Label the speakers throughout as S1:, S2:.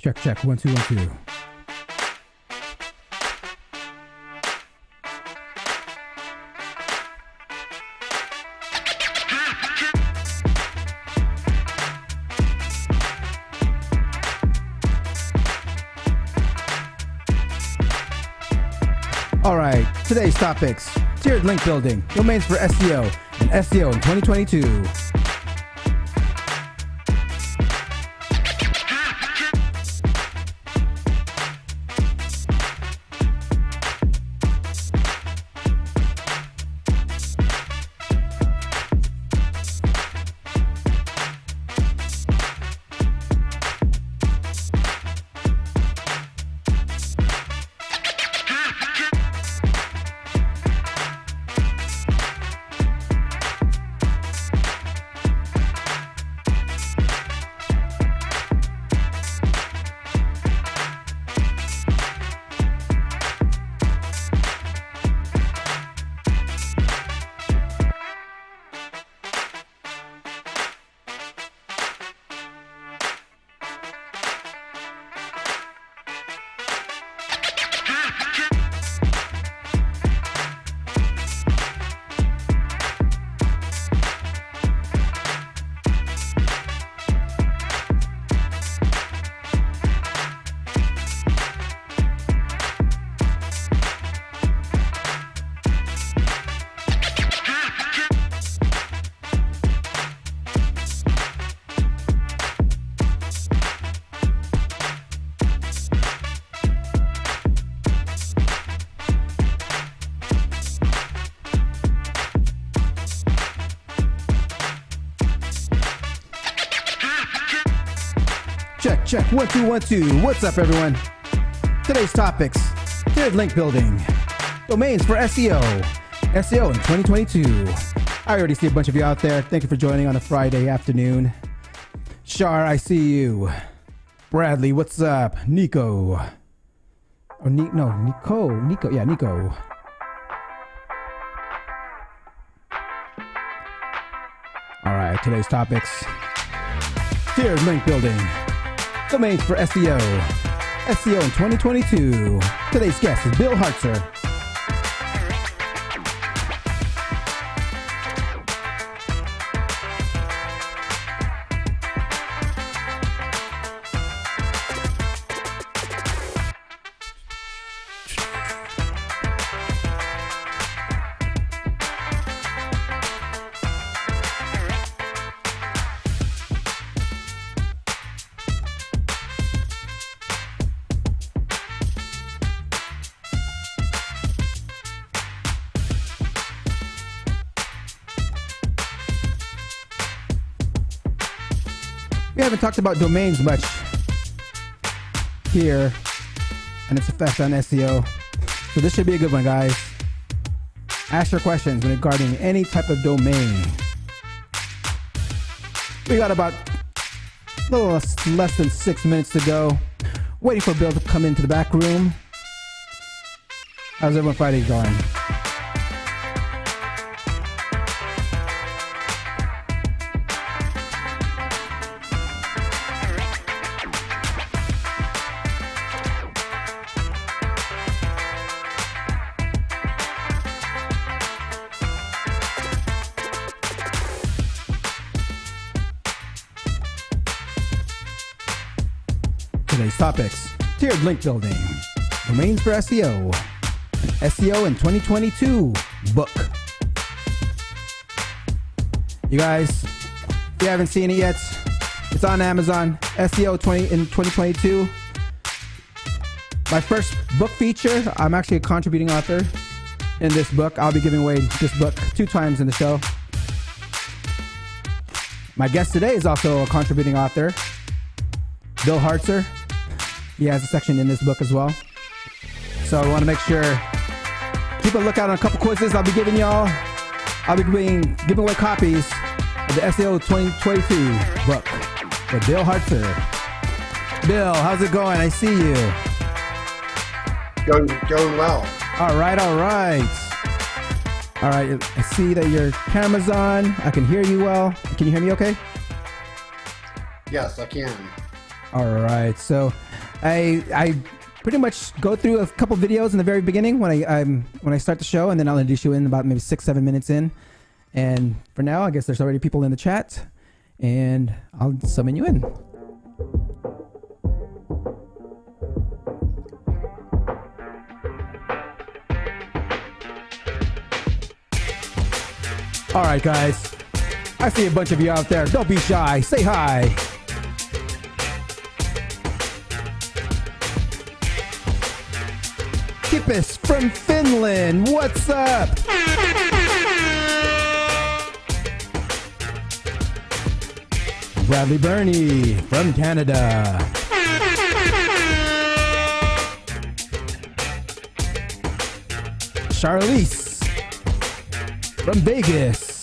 S1: Check, check. 1, 2, 1, 2. All right, today's topics: tiered link building, domains for SEO, and SEO in 2022. Check, check. 1, 2, 1, 2. What's up, everyone? Today's topics: tiered link building, domains for SEO, SEO in 2022. I already see a bunch of you out there. Thank you for joining on a Friday afternoon. Shar, I see you. Bradley, what's up? Nico. Or Nico. Yeah, Nico. All right, today's topics: tiered link building, domains for SEO, SEO in 2022. Today's guest is Bill Hartzer. We haven't talked about domains much here and its effect on SEO, so this should be a good one, guys. Ask your questions regarding any type of domain. We got about a little less than 6 minutes to go. Waiting for Bill to come into the back room. How's everyone Friday going? Today's topics: tiered link building, domains for SEO, SEO in 2022 book. You guys, if you haven't seen it yet, it's on Amazon. SEO in 2022. My first book feature. I'm actually a contributing author in this book. I'll be giving away this book 2 times in the show. My guest today is also a contributing author, Bill Hartzer. He has a section in this book as well. So I want to make sure, keep a lookout on a couple quizzes I'll be giving y'all. I'll be giving away copies of the SEO 2022 book with Bill Hartzer. Bill, how's it going? I see you.
S2: Going well.
S1: All right. I see that your camera's on. I can hear you well. Can you hear me okay?
S2: Yes, I can.
S1: All right. So I pretty much go through a couple videos in the very beginning when I start the show, and then I'll introduce you in about maybe 6-7 minutes in. And for now, I guess there's already people in the chat, and I'll summon you in. All right, guys. I see a bunch of you out there. Don't be shy. Say hi. Kippis from Finland. What's up? Bradley Burney from Canada. Charlize from Vegas.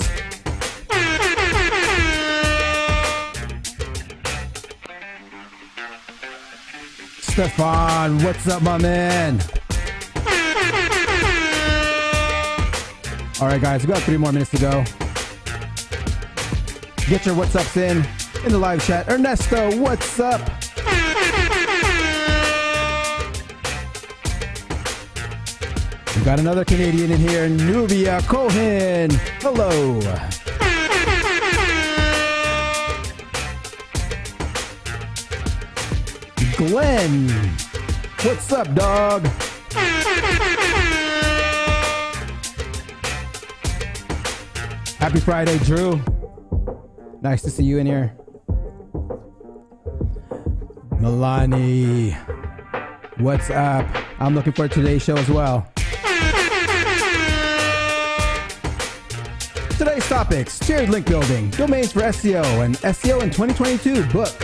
S1: Stefan, what's up, my man? All right, guys, we got 3 more minutes to go. Get your what's ups in the live chat. Ernesto, what's up? We got another Canadian in here, Nubia Cohen. Hello. Glenn, what's up, dog? Happy Friday, Drew. Nice to see you in here. Milani, what's up? I'm looking forward to today's show as well. Today's topics: tiered link building, domains for SEO, and SEO in 2022 book.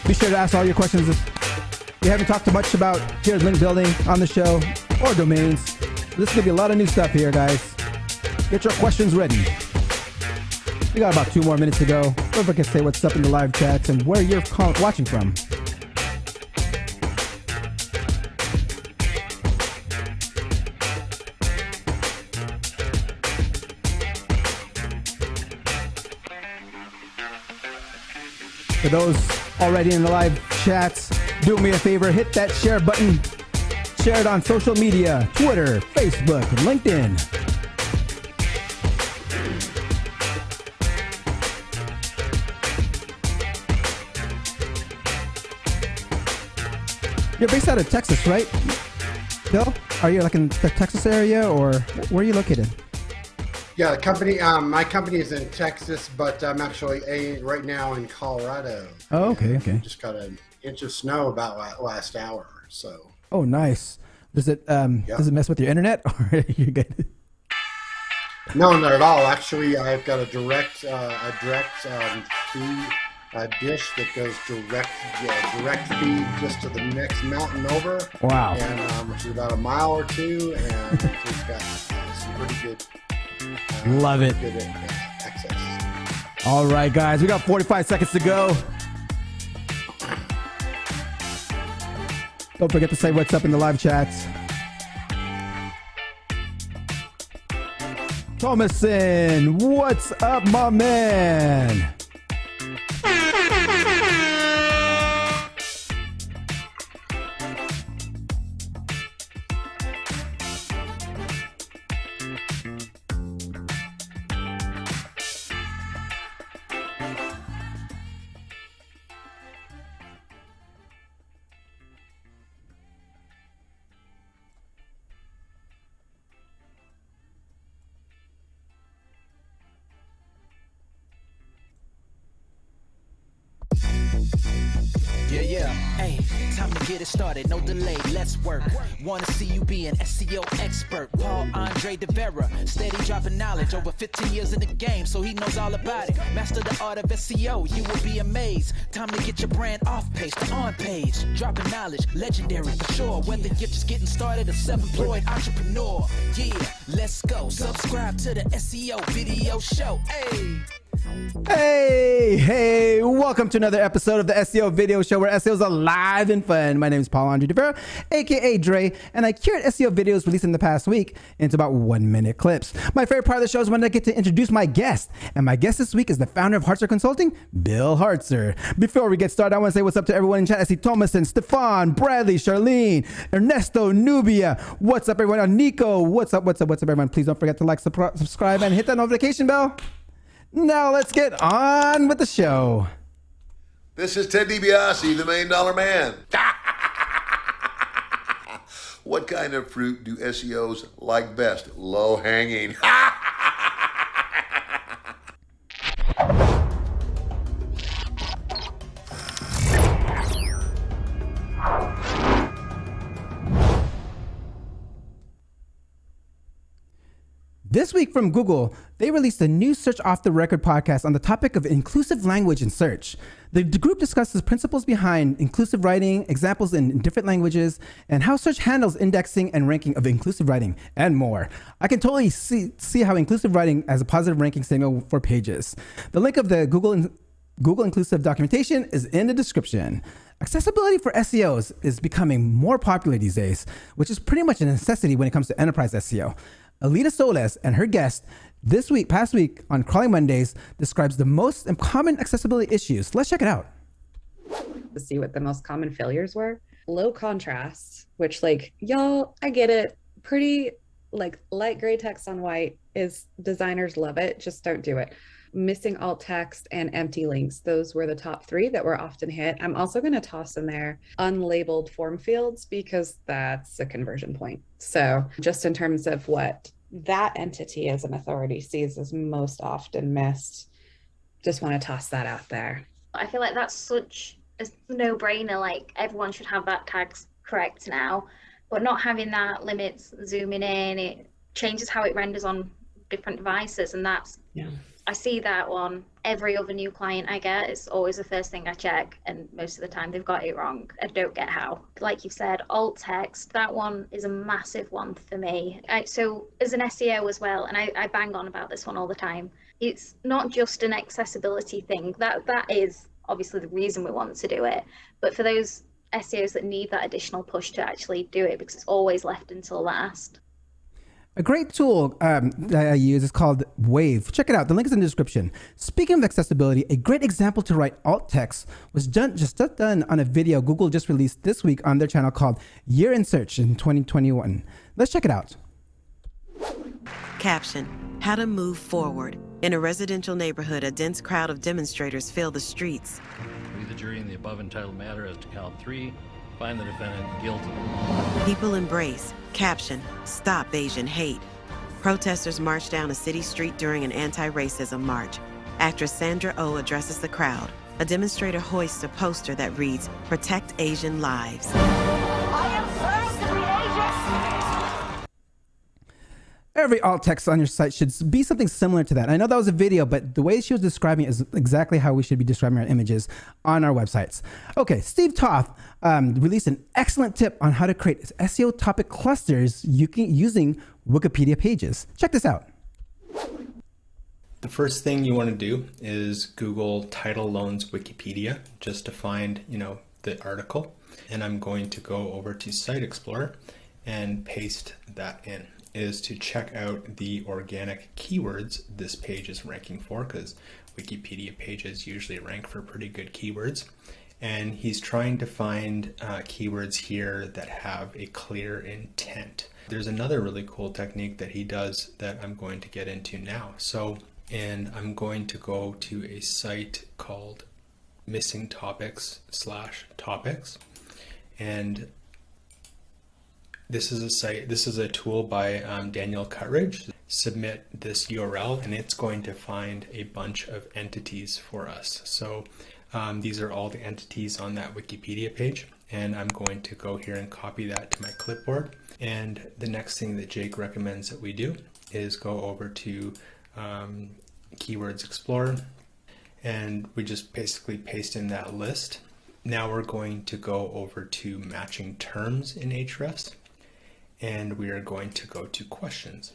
S1: Be sure to ask all your questions. We haven't talked much about tiered link building on the show or domains. This is going to be a lot of new stuff here, guys. Get your questions ready. We got about 2 more minutes to go. Don't forget to say what's up in the live chats and where you're watching from. For those already in the live chats, do me a favor, hit that share button. Share it on social media, Twitter, Facebook, LinkedIn. You're based out of Texas, right, Bill? Are you like in the Texas area, or where are you located?
S2: Yeah, the company. My company is in Texas, but I'm actually right now in Colorado.
S1: Oh, okay, okay.
S2: Just got an inch of snow about last hour. So.
S1: Oh, nice. Does it mess with your internet, or are you good?
S2: No, not at all. Actually, I've got a direct feed. A dish that goes direct feed just to the next mountain over.
S1: Wow.
S2: And which is about a mile or 2, and it's got some pretty good.
S1: Love it.
S2: Good access.
S1: All right, guys, we got 45 seconds to go. Don't forget to say what's up in the live chats. Thomason, what's up, my man?
S3: Hey, time to get it started, no delay, let's work. Wanna see you be an SEO expert. Paul Andre De Vera, steady dropping knowledge. Over 15 years in the game, so he knows all about it. Master the art of SEO, you will be amazed. Time to get your brand off page to on page. Dropping knowledge, legendary for sure. Whether you're just getting started or self-employed entrepreneur. Yeah, let's go. Subscribe to the SEO video show. Hey.
S1: Hey, welcome to another episode of the SEO video show where SEO is alive and fun. My name is Andre DeVera, aka Dre, and I curate SEO videos released in the past week into about 1-minute clips. My favorite part of the show is when I get to introduce my guest, and my guest this week is the founder of Hartzer Consulting, Bill Hartzer. Before we get started, I want to say what's up to everyone in chat. I see Thomason, Stefan, Bradley, Charlene, Ernesto, Nubia. What's up, everyone? Nico, what's up, everyone? Please don't forget to like, subscribe, and hit that notification bell. Now let's get on with the show.
S4: This is Ted DiBiase, the $1 Million Man. What kind of fruit do SEOs like best? Low hanging.
S1: This week from Google, they released a new Search Off the Record podcast on the topic of inclusive language in search. The group discusses principles behind inclusive writing, examples in different languages, and how search handles indexing and ranking of inclusive writing, and more. I can totally see how inclusive writing as a positive ranking signal for pages. The link of the Google Inclusive documentation is in the description. Accessibility for SEOs is becoming more popular these days, which is pretty much a necessity when it comes to enterprise SEO. Aleyda Solis and her guest past week on Crawling Mondays describes the most common accessibility issues. Let's check it out.
S5: To see what the most common failures were. Low contrast, which y'all, I get it. Pretty light gray text on white is designers love it. Just don't do it. Missing alt text and empty links. Those were the top 3 that were often hit. I'm also going to toss in there unlabeled form fields because that's a conversion point. So just in terms of what that entity as an authority sees as most often missed, just want to toss that out there.
S6: I feel like that's such a no-brainer. Like everyone should have that tags correct now, but not having that limits zooming in. It changes how it renders on different devices, and that's I see that on every other new client I get. It's always the first thing I check, and most of the time they've got it wrong. I don't get how. Like you said, alt text, that one is a massive one for me. So as an SEO as well, and I bang on about this one all the time, it's not just an accessibility thing. That is obviously the reason we want to do it. But for those SEOs that need that additional push to actually do it, because it's always left until last.
S1: A great tool that I use is called Wave. Check it out. The link is in the description. Speaking of accessibility, a great example to write alt text was done on a video Google just released this week on their channel called Year in Search in 2021. Let's check it out.
S7: Caption: How to move forward. In a residential neighborhood, a dense crowd of demonstrators fill the streets.
S8: We, the jury, in the above entitled matter as to count 3, find the defendant guilty.
S7: People embrace. Caption: Stop Asian hate. Protesters march down a city street during an anti-racism march. Actress Sandra Oh addresses the crowd. A demonstrator hoists a poster that reads, "Protect Asian Lives."
S9: I am proud to be Asian.
S1: Every alt text on your site should be something similar to that. I know that was a video, but the way she was describing it is exactly how we should be describing our images on our websites. Okay, Steve Toth released an excellent tip on how to create SEO topic clusters using Wikipedia pages. Check this out.
S10: The first thing you want to do is Google Title Loans Wikipedia just to find, the article. And I'm going to go over to Site Explorer and paste that in. Is to check out the organic keywords this page is ranking for, because Wikipedia pages usually rank for pretty good keywords. And he's trying to find keywords here that have a clear intent. There's another really cool technique that he does that I'm going to get into now. And I'm going to go to a site called missingtopics/topics. And this is a tool by Daniel Cutridge. Submit this URL and it's going to find a bunch of entities for us. So these are all the entities on that Wikipedia page. And I'm going to go here and copy that to my clipboard. And the next thing that Jake recommends that we do is go over to Keywords Explorer. And we just basically paste in that list. Now we're going to go over to matching terms in Ahrefs. And we are going to go to questions.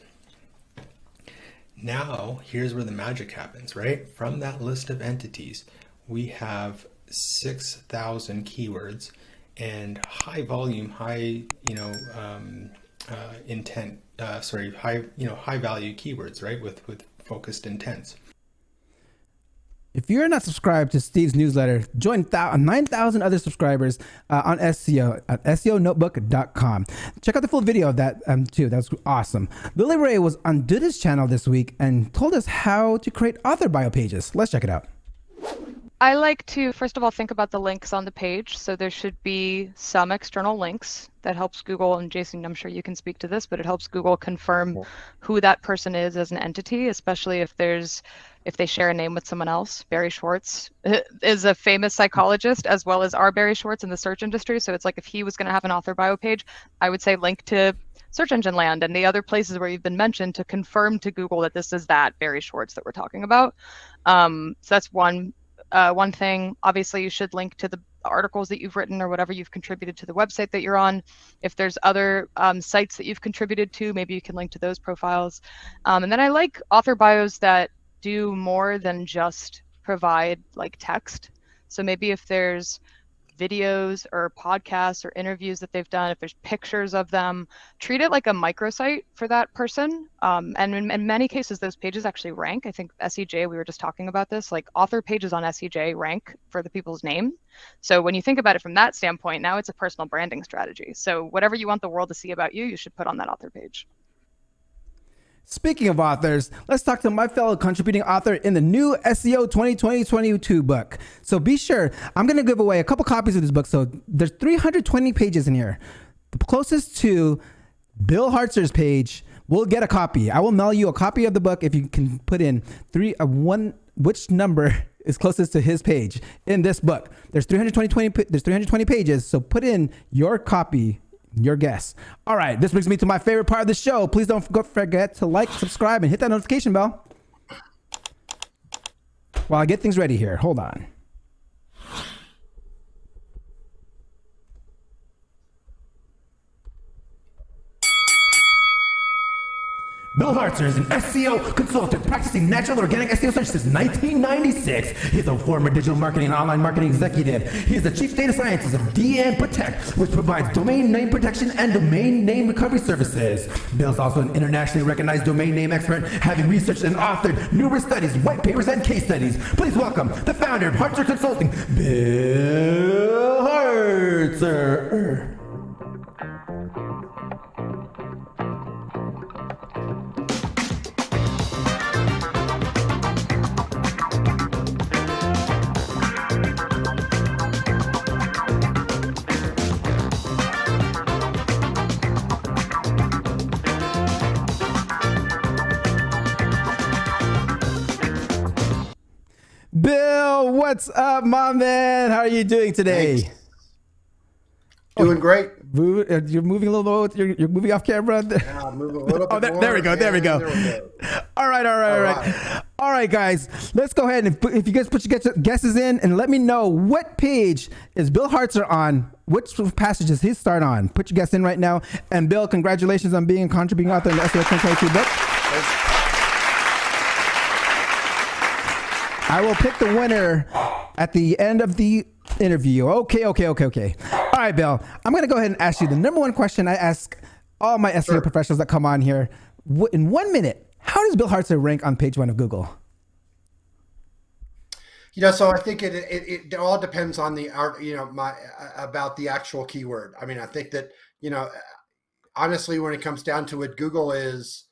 S10: Now, here's where the magic happens, right? From that list of entities, we have 6,000 keywords and high volume, high, intent, high value keywords, right? With focused intents.
S1: If you're not subscribed to Steve's newsletter, join 9,000 other subscribers on SEO at SEOnotebook.com. Check out the full video of that too. That was awesome. Billy Ray was on Duda's channel this week and told us how to create author bio pages. Let's check it out.
S11: I like to, first of all, think about the links on the page. So there should be some external links that helps Google, and Jason, I'm sure you can speak to this, but it helps Google confirm who that person is as an entity, especially if they share a name with someone else. Barry Schwartz is a famous psychologist, as well as our Barry Schwartz in the search industry. So it's like if he was going to have an author bio page, I would say link to Search Engine Land and the other places where you've been mentioned to confirm to Google that this is that Barry Schwartz that we're talking about. So that's one thing. Obviously, you should link to the articles that you've written or whatever you've contributed to the website that you're on. If there's other sites that you've contributed to, maybe you can link to those profiles. And then I like author bios that do more than just provide like text. So maybe if there's videos or podcasts or interviews that they've done, if there's pictures of them, treat it like a microsite for that person. And in many cases, those pages actually rank. I think SEJ, we were just talking about this, like author pages on SEJ rank for the people's name. So when you think about it from that standpoint, now it's a personal branding strategy. So whatever you want the world to see about you, you should put on that author page.
S1: Speaking of authors, let's talk to my fellow contributing author in the new SEO 2020-22 book. So be sure, I'm going to give away a couple copies of this book. So there's 320 pages in here. The closest to Bill Hartzer's page will get a copy. I will mail you a copy of the book if you can put in which number is closest to his page in this book. There's 320 pages, so put in your copy, your guess. All right, this brings me to my favorite part of the show. Please don't forget to like, subscribe, and hit that notification bell. While I get things ready here, hold on. Bill Hartzer is an SEO consultant practicing natural organic SEO search since 1996. He's a former digital marketing and online marketing executive. He is the chief data scientist of DN Protect, which provides domain name protection and domain name recovery services. Bill's also an internationally recognized domain name expert, having researched and authored numerous studies, white papers, and case studies. Please welcome the founder of Hartzer Consulting, Bill Hartzer. Bill, what's up, my man? How are you doing today?
S2: Thanks. Doing great.
S1: You're moving a little bit. You're moving off camera.
S2: Yeah, I'm moving a little bit more.
S1: There we go. There we go. All right, guys. Let's go ahead and if you guys put your guesses in and let me know what page is Bill Hartzer on. Which passage does he start on? Put your guess in right now. And Bill, congratulations on being a contributing author in the SEO 2022 book. I will pick the winner at the end of the interview. Okay. All right, Bill. I'm going to go ahead and ask you the number one question I ask all my SEO professionals that come on here. In 1 minute, how does Bill Hartzer rank on page 1 of Google?
S2: So I think it all depends on the art, about the actual keyword. I mean, I think that, honestly, when it comes down to it, Google is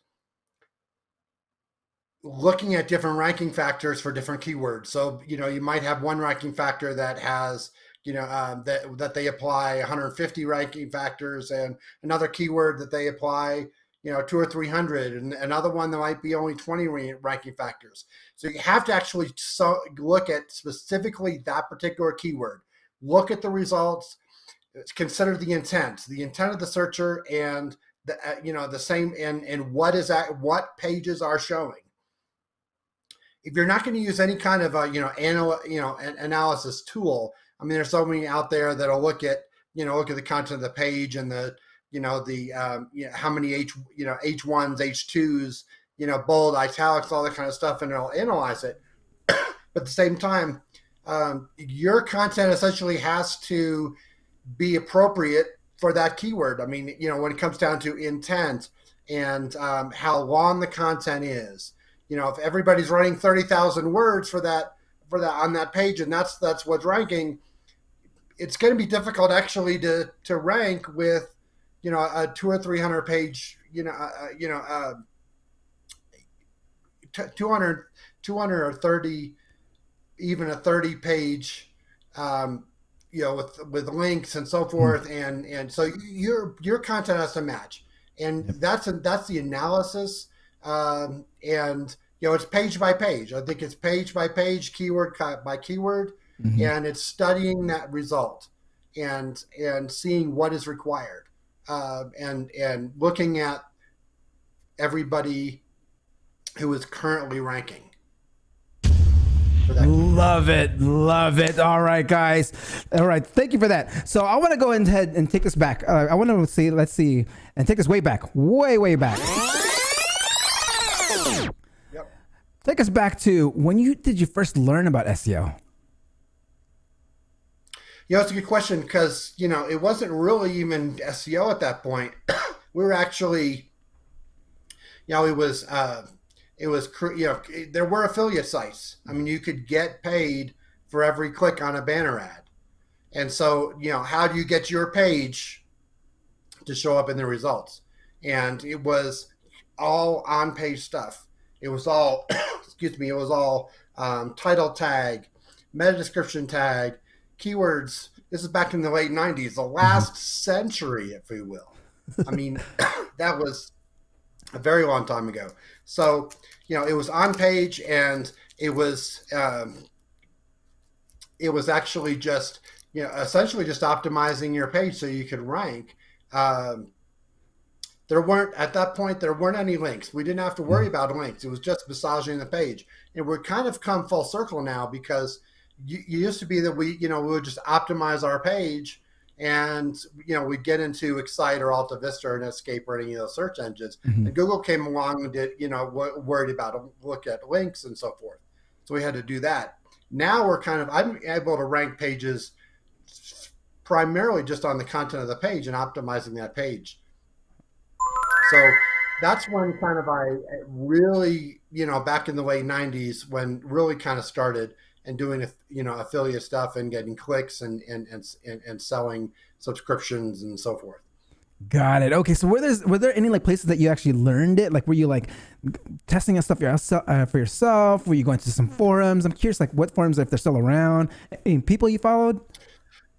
S2: looking at different ranking factors for different keywords. So, you might have one ranking factor that has, that they apply 150 ranking factors, and another keyword that they apply, 200 or 300, and another one that might be only 20 ranking factors. So you have to actually look at specifically that particular keyword, look at the results, consider the intent of the searcher, and the same, and what pages are showing. If you're not going to use any kind of analysis tool, I mean, there's so many out there that'll look at the content of the page and how many H1s, H2s, bold, italics, all that kind of stuff, and it'll analyze it. But at the same time, your content essentially has to be appropriate for that keyword. I mean, when it comes down to intent and how long the content is, if everybody's writing 30,000 words for that on that page, and that's what's ranking, it's going to be difficult actually to rank with, a 200 or 300 page, 200 or 30, even a 30 page, with links and so forth, and so your content has to match, and that's the analysis, and it's page by page. I think it's page by page, keyword by keyword, and it's studying that result and seeing what is required, and looking at everybody who is currently ranking.
S1: Love it. All right, guys. All right, thank you for that. So I want to go ahead and take us back. I want to see, and take us way back, way back.
S2: Yep.
S1: Take us back to when did you first learn about SEO?
S2: It's a good question because, it wasn't really even SEO at that point. We were actually, there were affiliate sites. I mean, you could get paid for every click on a banner ad. And so, how do you get your page to show up in the results? And it was all on-page stuff. It was all, title tag, meta description tag, keywords. This is back in the late 90s, the last century, if you will. I mean, that was a very long time ago. So, it was on page, and it was actually just, essentially just optimizing your page so you could rank. At that point, there weren't any links. We didn't have to worry about links. It was just massaging the page. And we're kind of come full circle now, because you used to be that we would just optimize our page, and we'd get into Excite or Alta Vista or Netscape or any of those search engines, and Google came along and did worried about look at links and so forth, so we had to do that. Now I'm able to rank pages primarily just on the content of the page and optimizing that page. So that's when kind of I really, back in the late 90s, when really kind of started and doing, affiliate stuff and getting clicks and selling subscriptions and so forth.
S1: Got it. Okay, so were there any places that you actually learned it? Were you testing stuff for yourself? Were you going to some forums? I'm curious, what forums, if they're still around, any people you followed?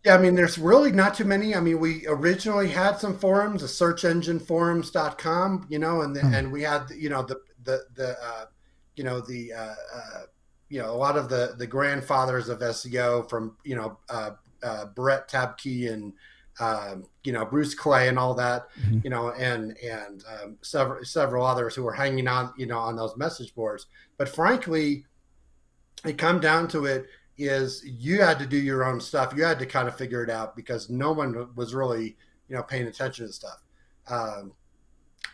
S2: Yeah, I mean, there's really not too many. I mean, we originally had some forums, the searchengineforums.com, and we had, a lot of the grandfathers of SEO from, Brett Tabke and, Bruce Clay and all that, and several others who were hanging on, on those message boards. But frankly, it come down to it is you had to do your own stuff. You had to kind of figure it out, because no one was really, paying attention to stuff.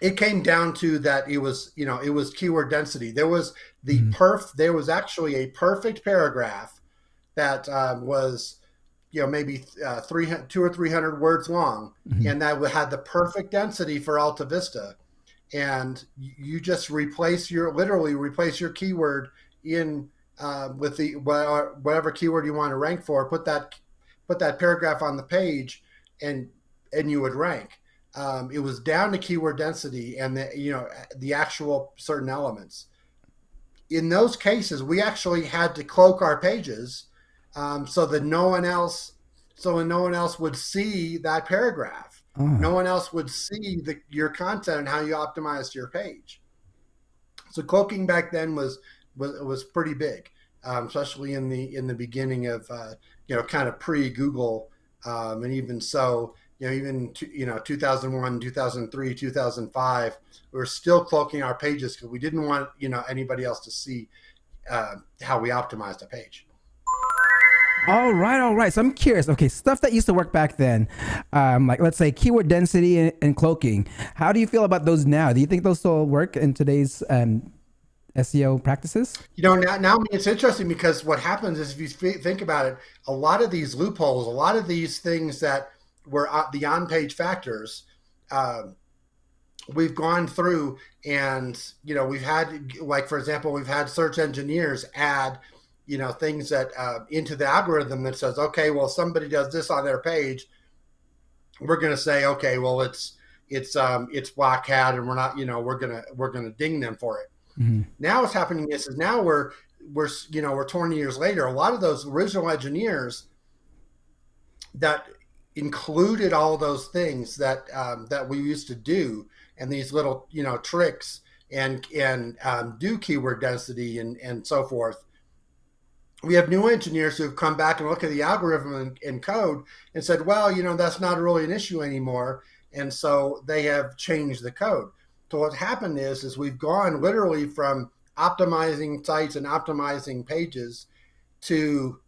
S2: It came down to that it was keyword density. There was there was actually a perfect paragraph that was, maybe 200 or 300 words long, and that had the perfect density for Alta Vista. And you just literally replace your keyword in with the whatever keyword you want to rank for. Put that paragraph on the page, and you would rank. It was down to keyword density and the actual certain elements. In those cases, we actually had to cloak our pages so that no one else would see that paragraph. No one else would see your content and how you optimized your page. So cloaking back then was pretty big, especially in the beginning of kind of pre-Google, and even so. Even 2001, 2003, 2005, we were still cloaking our pages because we didn't want anybody else to see how we optimized a page.
S1: All right. So I'm curious. Okay, stuff that used to work back then, like let's say keyword density and cloaking. How do you feel about those now? Do you think those still work in today's SEO practices?
S2: Now it's interesting because what happens is, if you think about it, a lot of these loopholes, a lot of these things that were the on-page factors, we've gone through and, we've had, like, for example, we've had search engineers add, things that into the algorithm that says, okay, well, somebody does this on their page, we're going to say, okay, well, it's black hat, and we're not, we're going to ding them for it. Mm-hmm. Now what's happening is now we're 20 years later, a lot of those original engineers that included all those things that that we used to do, and these little tricks and do keyword density and so forth. We have new engineers who have come back and looked at the algorithm and code and said, well, that's not really an issue anymore, and so they have changed the code. So what happened is we've gone literally from optimizing sites and optimizing pages to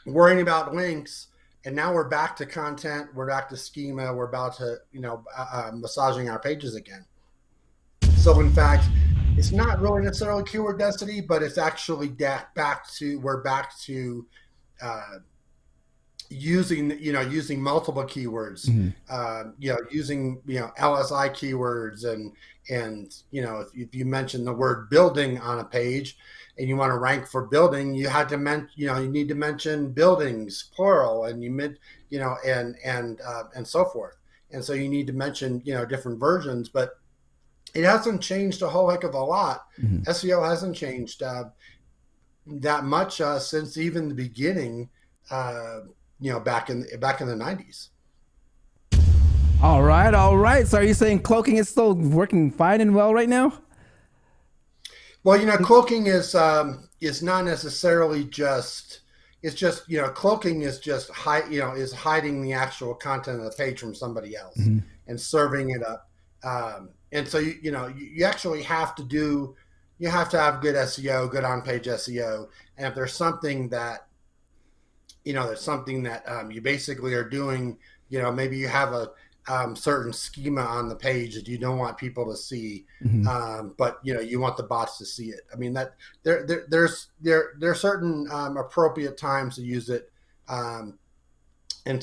S2: worrying about links. And now we're back to content. We're back to schema. We're about to, massaging our pages again. So in fact, it's not really necessarily keyword density, but it's actually back to using multiple keywords, mm-hmm. Using LSI keywords and if you mention the word building on a page and you want to rank for building, you had to you need to mention buildings plural, and and so forth. And so you need to mention different versions, but it hasn't changed a whole heck of a lot. Mm-hmm. SEO hasn't changed that much since even the beginning. Back in the 90s.
S1: All right. So are you saying cloaking is still working fine and well right now?
S2: Well, cloaking is not necessarily just. It's just cloaking is just is hiding the actual content of the page from somebody else, mm-hmm. and serving it up. And so you actually have to have good SEO, good on-page SEO, and if there's something that you basically are doing, maybe you have a certain schema on the page that you don't want people to see, mm-hmm. But you want the bots to see it. I mean, that there's certain appropriate times to use it, and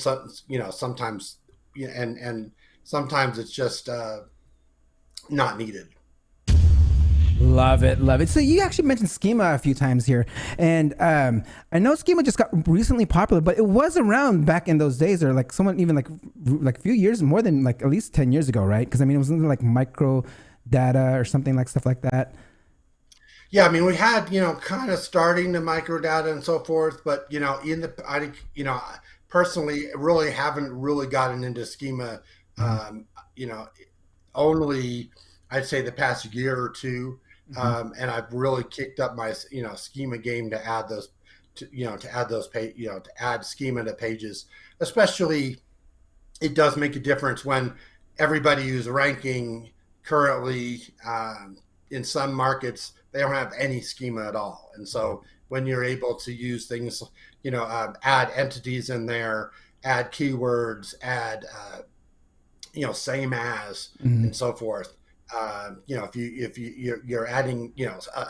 S2: so sometimes and sometimes it's just not needed.
S1: Love it. So you actually mentioned schema a few times here, and I know schema just got recently popular, but it was around back in those days, or like someone even like a few years, more than like at least 10 years ago, right? Because I mean, it was something like micro data or something like stuff like that.
S2: Yeah, I mean, we had kind of starting the micro data and so forth, but I think personally really haven't really gotten into schema. Only I'd say the past year or two. Mm-hmm. And I've really kicked up my schema game to add those to add schema to pages. Especially, it does make a difference when everybody who's ranking currently in some markets, they don't have any schema at all. And so when you're able to use things, add entities in there, add keywords, add same as, mm-hmm. and so forth. If you're adding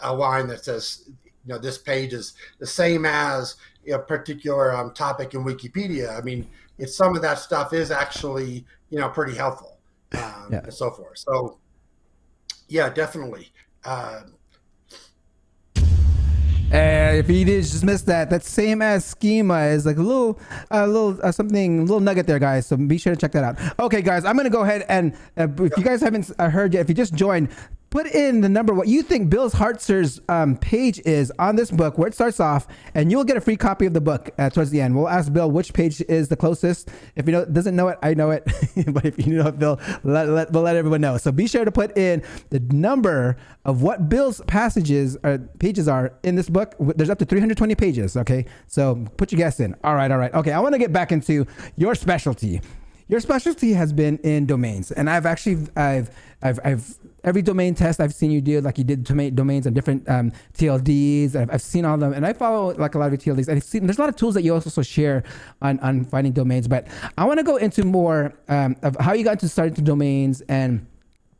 S2: a line that says this page is the same as a particular topic in Wikipedia, I mean, some of that stuff is actually pretty helpful, and so forth. So yeah, definitely.
S1: If you did just miss that same as schema is like a little nugget there, guys. So be sure to check that out. Okay, guys, I'm gonna go ahead and if you guys haven't heard yet, if you just joined, put in the number what you think Bill Hartzer's page is on this book, where it starts off, and you'll get a free copy of the book towards the end. We'll ask Bill which page is the closest. If you doesn't know it, I know it, but if you know it, Bill, we'll let everyone know. So be sure to put in the number of what Bill's pages are in this book. There's up to 320 pages. Okay, so put your guess in. All right. Okay, I want to get back into your specialty. your specialty has been in domains, and I've every domain test I've seen you do, like you did domains and different TLDs. I've seen all of them, and I follow like a lot of your TLDs. I've seen there's a lot of tools that you also share on finding domains, but I want to go into more of how you got into starting to domains and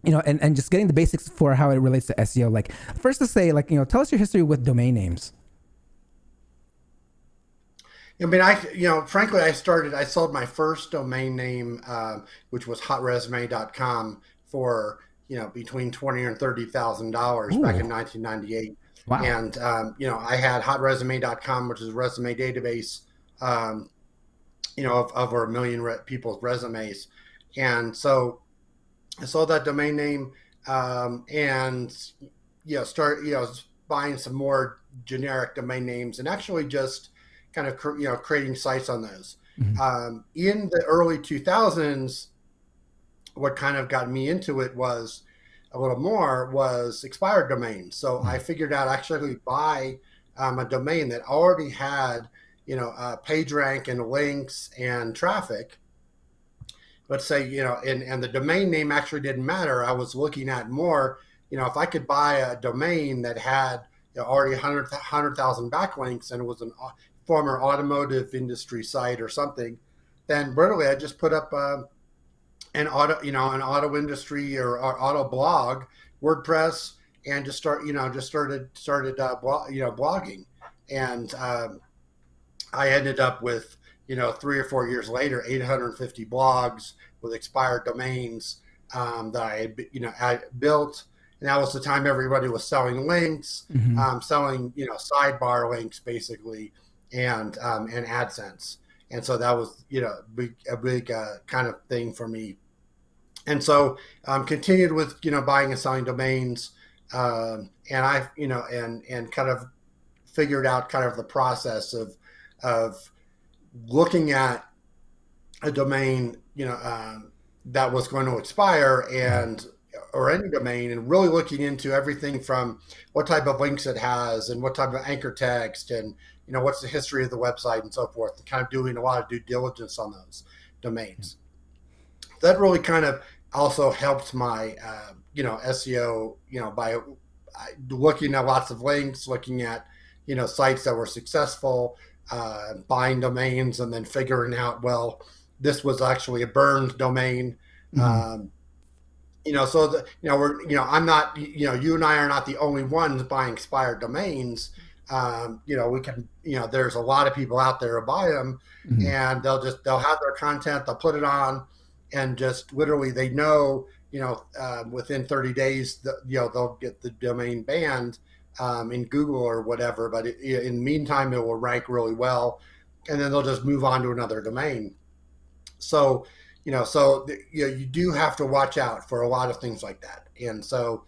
S1: and just getting the basics for how it relates to SEO. Like first to say, like tell us your history with domain names.
S2: I mean, frankly, I sold my first domain name, which was hotresume.com for, between $20,000 and $30,000 back in 1998.
S1: Wow.
S2: And, I had hotresume.com, which is a resume database, of over 1 million people's resumes. And so I sold that domain name, and, started, buying some more generic domain names and actually just kind of, creating sites on those.
S1: Mm-hmm.
S2: In the early 2000s, what kind of got me into it was expired domains. So I figured out actually buy a domain that already had, page rank and links and traffic. Let's say, and the domain name actually didn't matter. I was looking at more, if I could buy a domain that had already 100,000 backlinks and it was a former automotive industry site or something, then literally I just put up an auto industry or auto blog, WordPress, and just started blogging. And I ended up with, 3 or 4 years later, 850 blogs with expired domains that I had, built. And that was the time everybody was selling links, selling, sidebar links basically, and AdSense. And so that was, a big kind of thing for me. And so continued with, buying and selling domains. And I, and kind of figured out kind of the process of looking at a domain, that was going to expire or any domain, and really looking into everything from what type of links it has and what type of anchor text and, what's the history of the website and so forth, and kind of doing a lot of due diligence on those domains. That really kind of also helped my, SEO, by looking at lots of links, looking at, sites that were successful, buying domains, and then figuring out, well, this was actually a burned domain. So I'm not, you and I are not the only ones buying expired domains. We can, there's a lot of people out there who buy them, and they'll have their content, they'll put it on, and just literally they know, within 30 days, they'll get the domain banned in Google or whatever. But in the meantime, it will rank really well, and then they'll just move on to another domain. So, you do have to watch out for a lot of things like that. And so,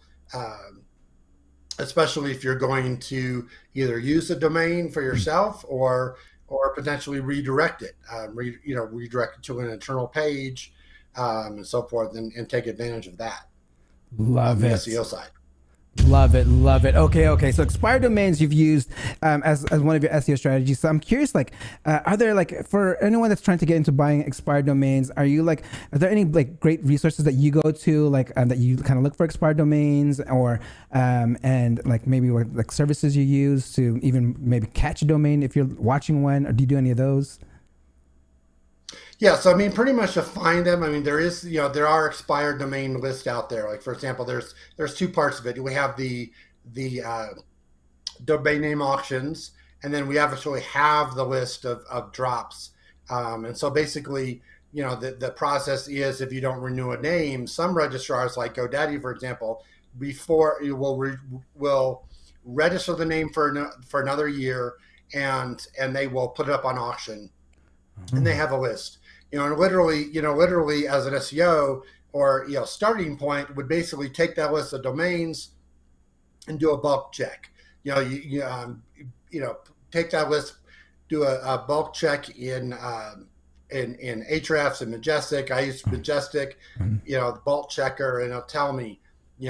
S2: especially if you're going to either use a domain for yourself or potentially redirect it, redirect it to an internal page, and so forth, and take advantage of that.
S1: Love it.
S2: SEO side.
S1: Love it. Okay. So expired domains you've used as one of your SEO strategies. So I'm curious, are there for anyone that's trying to get into buying expired domains, are there any great resources that you go to that you kind of look for expired domains, or and maybe services you use to even maybe catch a domain if you're watching one, or do you do any of those?
S2: Yeah, so I mean, pretty much to find them, I mean, there are expired domain lists out there. Like, for example, there's two parts of it. We have the domain name auctions, and then we actually have the list of drops. And so basically, the process is, if you don't renew a name, some registrars like GoDaddy, for example, before you will register the name for another year, and they will put it up on auction, and they have a list. And literally as an SEO or, starting point would basically take that list of domains and do a bulk check. You take that list, do a bulk check in Ahrefs and Majestic. I use Majestic, the bulk checker, and it'll tell me,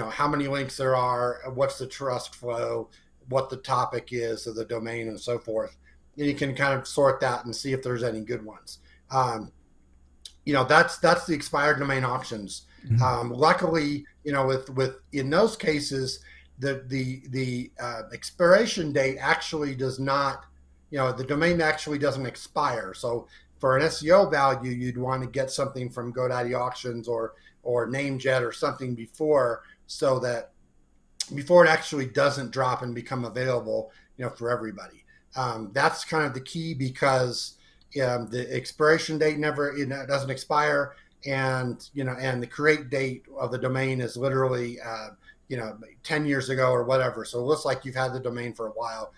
S2: how many links there are, what's the trust flow, what the topic is of the domain, and so forth. And you can kind of sort that and see if there's any good ones. that's the expired domain auctions. Luckily, with in those cases, the expiration date actually does not, the domain actually doesn't expire. So for an SEO value, you'd want to get something from GoDaddy Auctions or Namejet or something before, so that before it actually doesn't drop and become available, for everybody. That's kind of the key, because the expiration date never, doesn't expire, and and the create date of the domain is literally 10 years ago or whatever. So it looks like you've had the domain for a while.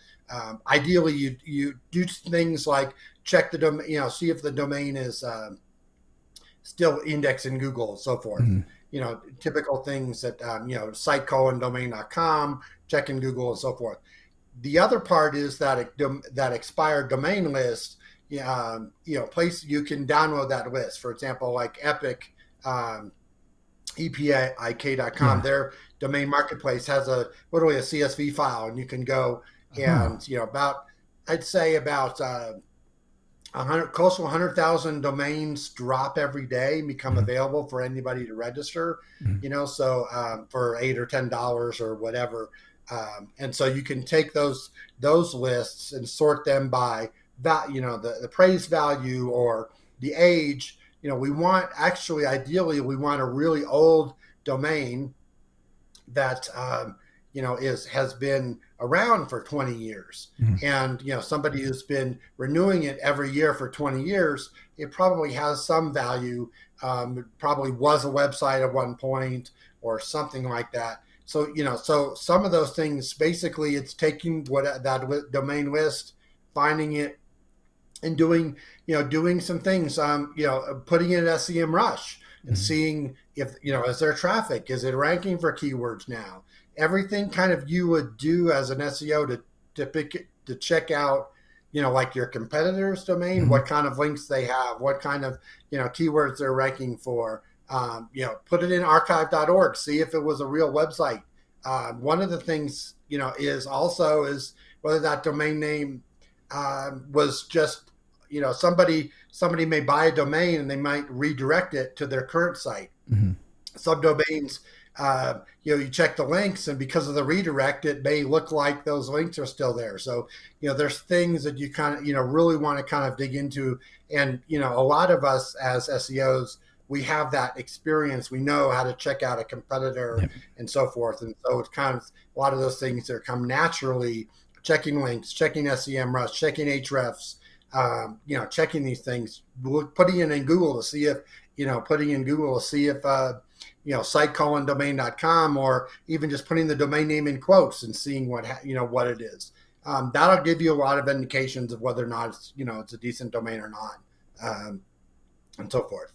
S2: Ideally, you do things like check the domain, see if the domain is still indexed in Google and so forth. Typical things that site:/domain.com, check in Google and so forth. The other part is that that expired domain list. Place you can download that list. For example, like Epic, EPIK.com, their domain marketplace has literally a CSV file, and you can go and I'd say about 100, close to 100,000 domains drop every day and become available for anybody to register. So for $8 or $10 or whatever, and so you can take those lists and sort them by that, the praise value or the age. We want, actually, ideally, we want a really old domain that, has been around for 20 years. And, somebody who's been renewing it every year for 20 years, it probably has some value. It probably was a website at one point or something like that. So, so some of those things, basically, it's taking that domain list, finding it, and doing some things, putting in SEMrush and seeing if, is there traffic? Is it ranking for keywords now? Everything kind of you would do as an SEO to check out, like your competitor's domain, what kind of links they have, what kind of, keywords they're ranking for. Put it in archive.org, see if it was a real website. One of the things, is whether that domain name was just, somebody may buy a domain and they might redirect it to their current site. Some domains, you check the links, and because of the redirect, it may look like those links are still there. So, there's things that you kind of, really want to kind of dig into. And, a lot of us as SEOs, we have that experience. We know how to check out a competitor and so forth. And so it's kind of a lot of those things that come naturally: checking links, checking SEMrush, checking Hrefs, checking these things, putting it in Google to see if, site:/domain.com, or even just putting the domain name in quotes and seeing what what it is. That'll give you a lot of indications of whether or not it's, it's a decent domain or not, and so forth.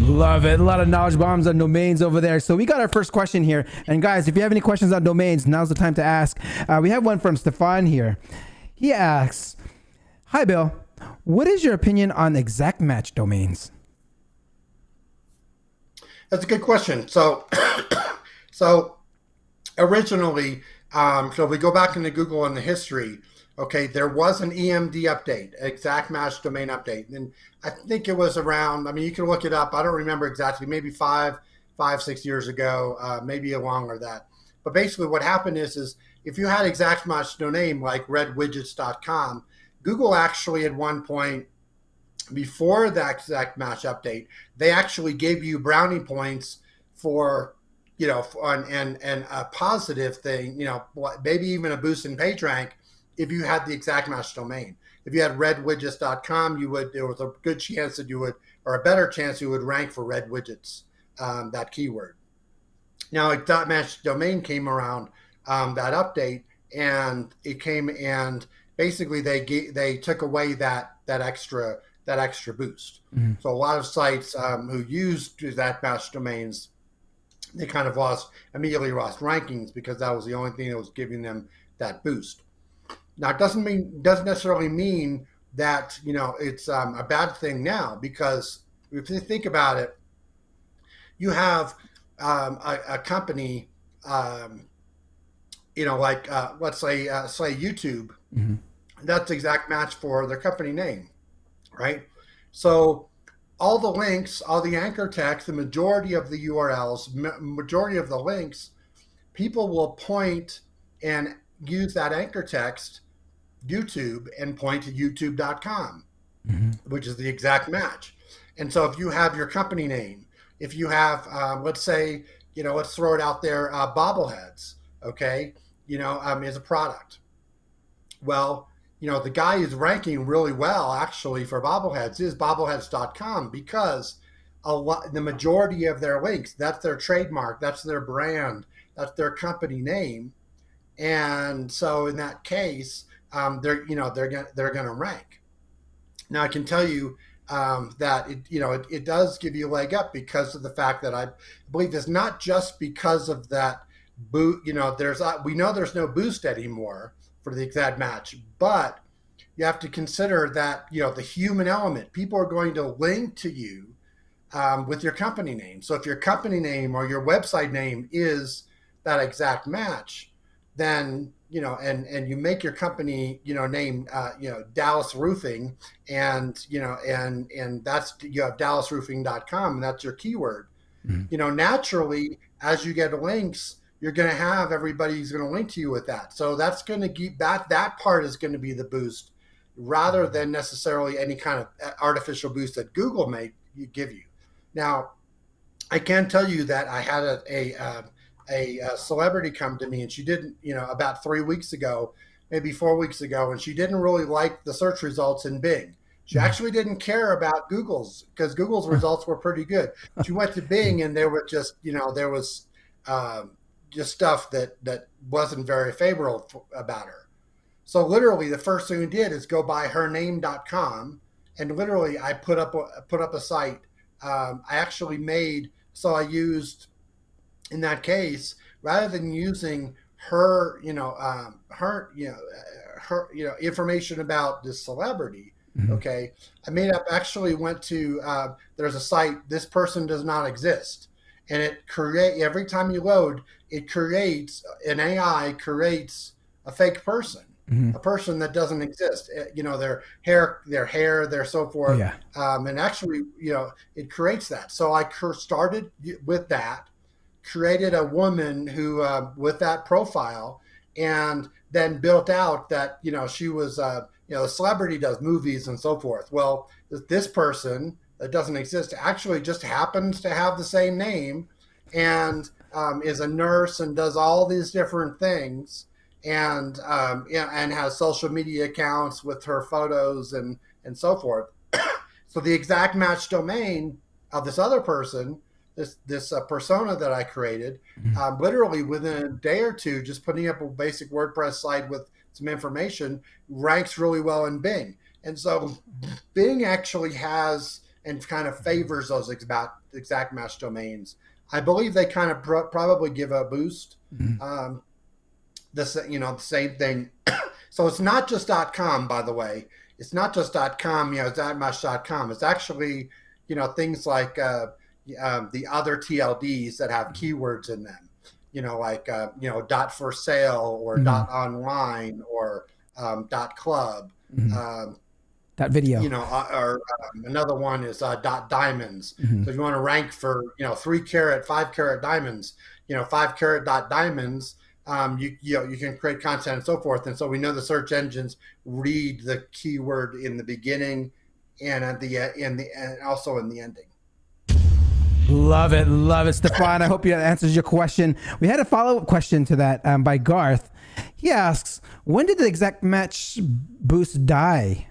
S1: Love it. A lot of knowledge bombs on domains over there. So we got our first question here. And guys, if you have any questions on domains, now's the time to ask. We have one from Stefan here. He asks, "Hi, Bill. What is your opinion on exact match domains?"
S2: That's a good question. So, originally, so if we go back into Google in the history, okay, there was an EMD update, exact match domain update. And I think it was around, you can look it up. I don't remember exactly, maybe 6 years ago, maybe longer than that. But basically what happened is if you had exact match domain like redwidgets.com, Google actually at one point, before that exact match update, they actually gave you brownie points for, and a positive thing, maybe even a boost in PageRank if you had the exact match domain. If you had redwidgets.com, there was a good chance that you would, or a better chance you would rank for red widgets, that keyword. Now, exact match domain came around, that update, and it came, and basically they took away that extra boost. So a lot of sites who used that match domains, they kind of immediately lost rankings because that was the only thing that was giving them that boost. Now, it doesn't necessarily mean that it's a bad thing now, because if you think about it, you have a company, like let's say YouTube, that's exact match for their company name. Right. So all the links, all the anchor text, the majority of the URLs, majority of the links, people will point and use that anchor text, YouTube, and point to youtube.com, which is the exact match. And so if you have your company name, if you have, let's say, let's throw it out there, bobbleheads, okay, is a product. Well, the guy who's ranking really well actually for bobbleheads is bobbleheads.com, because the majority of their links, that's their trademark, that's their brand, that's their company name. And so in that case, they're going to rank. Now I can tell you that it does give you a leg up because of the fact that I believe it's not just because of that boost. We know there's no boost anymore for the exact match, but you have to consider that the human element. People are going to link to you with your company name. So if your company name or your website name is that exact match, then and you make your company name Dallas Roofing, and and that's, you have dallasroofing.com, and that's your keyword. Naturally, as you get links, you're going to have everybody's going to link to you with that. So that's going to keep that part is going to be the boost, rather than necessarily any kind of artificial boost that Google may give you. Now, I can tell you that I had a celebrity come to me, and she didn't, about 3 weeks ago, maybe 4 weeks ago, and she didn't really like the search results in Bing. She actually didn't care about Google's, because Google's results were pretty good. She went to Bing, and there were just, there was just stuff that wasn't very favorable about her. So literally the first thing we did is go by hername.com, and literally I put up a site. I actually I used, in that case, rather than using her information about this celebrity, okay, I went to, there's a site, this person does not exist. And every time you load, an AI creates a fake person, a person that doesn't exist. Their hair, their so forth. Yeah. And actually, it creates that. So I started with that, created a woman who, with that profile, and then built out that, she was, a celebrity, does movies and so forth. Well, this person that doesn't exist actually just happens to have the same name, and is a nurse and does all these different things, and and has social media accounts with her photos and so forth. So the exact match domain of this other person, this persona that I created, literally within a day or two, just putting up a basic WordPress site with some information, ranks really well in Bing. And so Bing actually has and kind of favors those exact match domains. I believe they kind of probably give a boost. The same thing. So it's not just .com, by the way. It's not just .com, .match.com. It's actually, things like the other TLDs that have keywords in them, .for sale or .online or .club.
S1: .video.
S2: Or another one is .diamonds. So if you want to rank for 3 carat, 5 carat diamonds, 5 carat .diamonds, you can create content and so forth. And so we know the search engines read the keyword in the beginning and at and also in the ending.
S1: Love it, Stefan. I hope that answers your question. We had a follow-up question to that by Garth. He asks, when did the exact match boost die?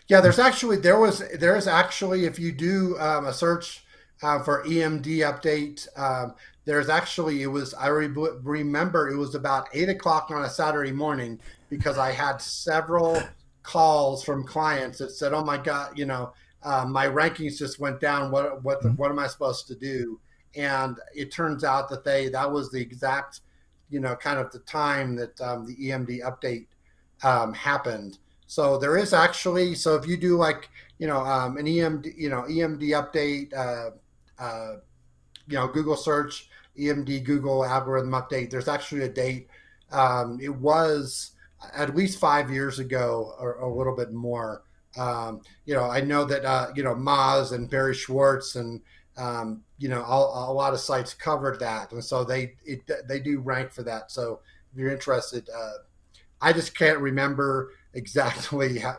S2: Yeah, there is actually, if you do a search for EMD update, there's actually, I remember it was about 8 o'clock on a Saturday morning, because I had several calls from clients that said, oh my God, my rankings just went down. What am I supposed to do? And it turns out that that was the exact, kind of the time that the EMD update happened. So there is actually, so if you do like, an EMD update, Google search, EMD Google algorithm update, there's actually a date. It was at least 5 years ago or a little bit more. I know that Maz and Barry Schwartz and a lot of sites covered that, and so they do rank for that. So if you're interested, I just can't remember exactly how,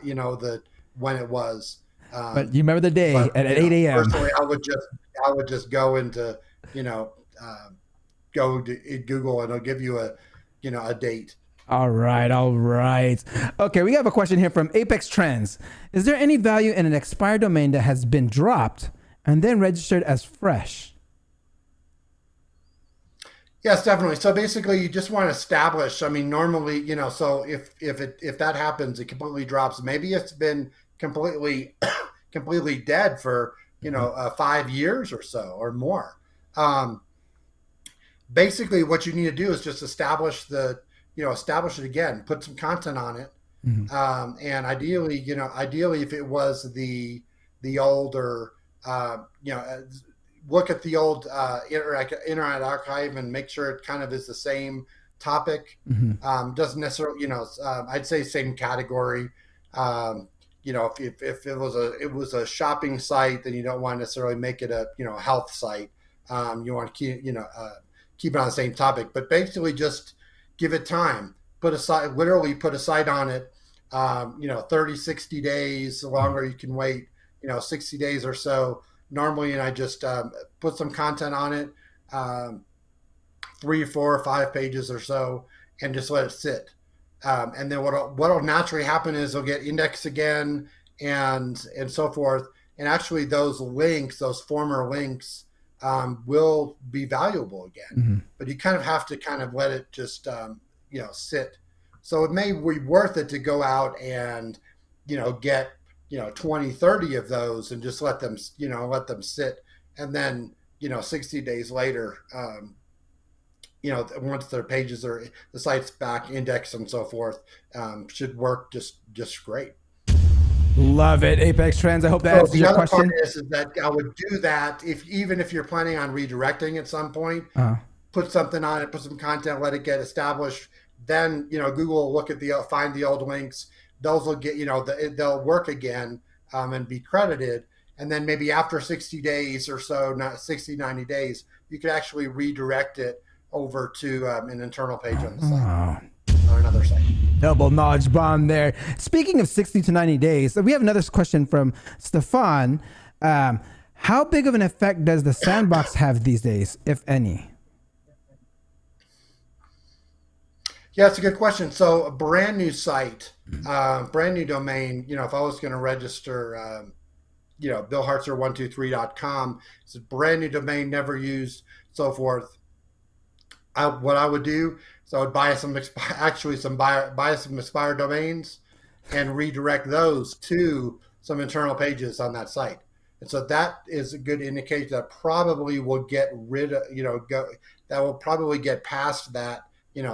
S2: when it was.
S1: But you remember the day at 8 a.m.
S2: Personally, I would just go into go to Google and it'll give you a date.
S1: All right. Okay, we have a question here from Apex Trends. Is there any value in an expired domain that has been dropped and then registered as fresh?
S2: Yes, definitely. So basically, you just want to establish. I mean, normally, so if that happens, it completely drops. Maybe it's been completely dead for 5 years or so or more. Basically, what you need to do is just establish it again, put some content on it, and ideally, if it was the older, look at the old Internet Archive and make sure it kind of is the same topic. Doesn't necessarily, I'd say same category. If it was a shopping site, then you don't want to necessarily make it a health site. You want to keep it on the same topic, but basically just give it time. Put a site on it. 30, 60 days. The longer you can wait, 60 days or so. Normally, and I just put some content on it, 3, 4, or 5 pages or so, and just let it sit. And then what'll naturally happen is it'll get indexed again and so forth. And actually, those former links, will be valuable again. But you kind of have to let it just sit. So it may be worth it to go out and get 20, 30 of those and just let them sit. And then 60 days later, once their pages are, the site's back indexed and so forth, should work just great.
S1: Love it. Apex Trends. I hope that answers your question.
S2: The other part is that I would do that even if you're planning on redirecting at some point, put something on it, put some content, let it get established. Then, Google will look at find the old links. Those will get, they'll work again, and be credited. And then maybe after 60 days or so, not 60, 90 days, you could actually redirect it over to an internal page on the site, on another site.
S1: Double knowledge bomb there. Speaking of 60 to 90 days, we have another question from Stefan. How big of an effect does the sandbox have these days, if any?
S2: Yeah, it's a good question. So a brand new site, brand new domain, if I was going to register, BillHartzer123.com, it's a brand new domain, never used, so forth. What I would do, so I would buy some expired domains and redirect those to some internal pages on that site. And so that is a good indicator that probably will get rid of, that will probably get past that,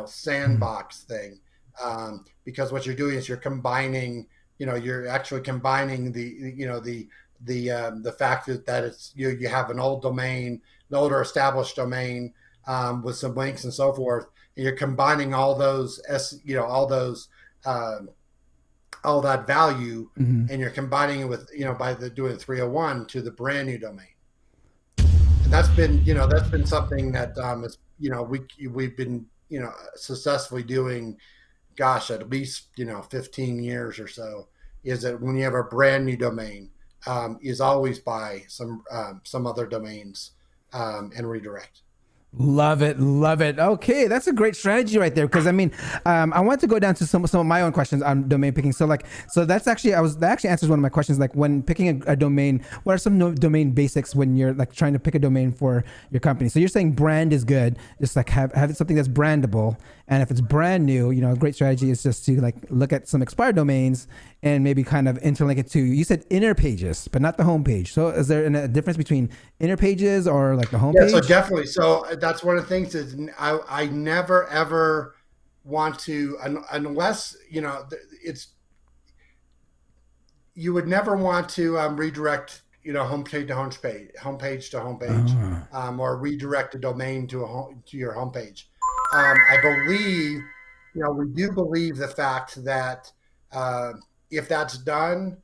S2: sandbox thing. Because what you're doing is you're combining, you're actually combining the fact that it's, you have an old domain, an older established domain, with some links and so forth, and you're combining all those, all that value, and you're combining it with, by doing 301 to the brand new domain. And that's been something that we've been successfully doing, at least 15 years or so. Is that when you have a brand new domain, is always buy some other domains and redirect.
S1: Love it. Okay, that's a great strategy right there. Because I want to go down to some of my own questions on domain picking. So that's actually that actually answers one of my questions. Like when picking a domain, what are some domain basics when you're trying to pick a domain for your company? So you're saying brand is good, just have something that's brandable. And if it's brand new, a great strategy is just to look at some expired domains and maybe kind of interlink it to, you said inner pages, but not the home page. So is there a difference between inner pages or the home page?
S2: Yeah, so definitely. So that's one of the things is I never ever want to, unless you would never want to redirect homepage to homepage to homepage, or redirect a domain to your homepage. I believe, we do believe the fact that if that's done,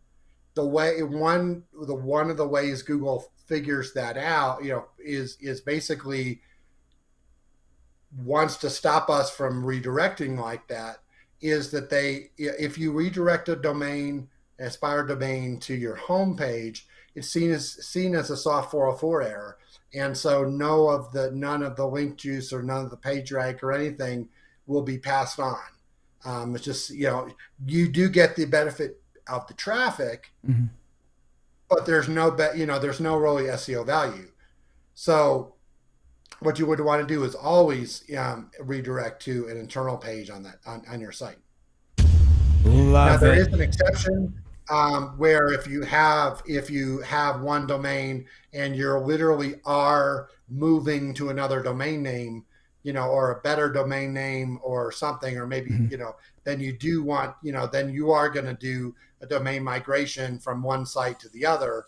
S2: one of the ways Google figures that out, is basically wants to stop us from redirecting like that, is that if you redirect a domain, aspire domain, to your home page, it's seen as a soft 404 error. And so none of the link juice or none of the page rank or anything will be passed on. It's just, you do get the benefit of the traffic, but there's no really SEO value. So what you would want to do is always redirect to an internal page on your site. Now, there is an exception where if you have one domain and you're literally are moving to another domain name, or a better domain name or something, or maybe, then you do want, then you are going to do a domain migration from one site to the other.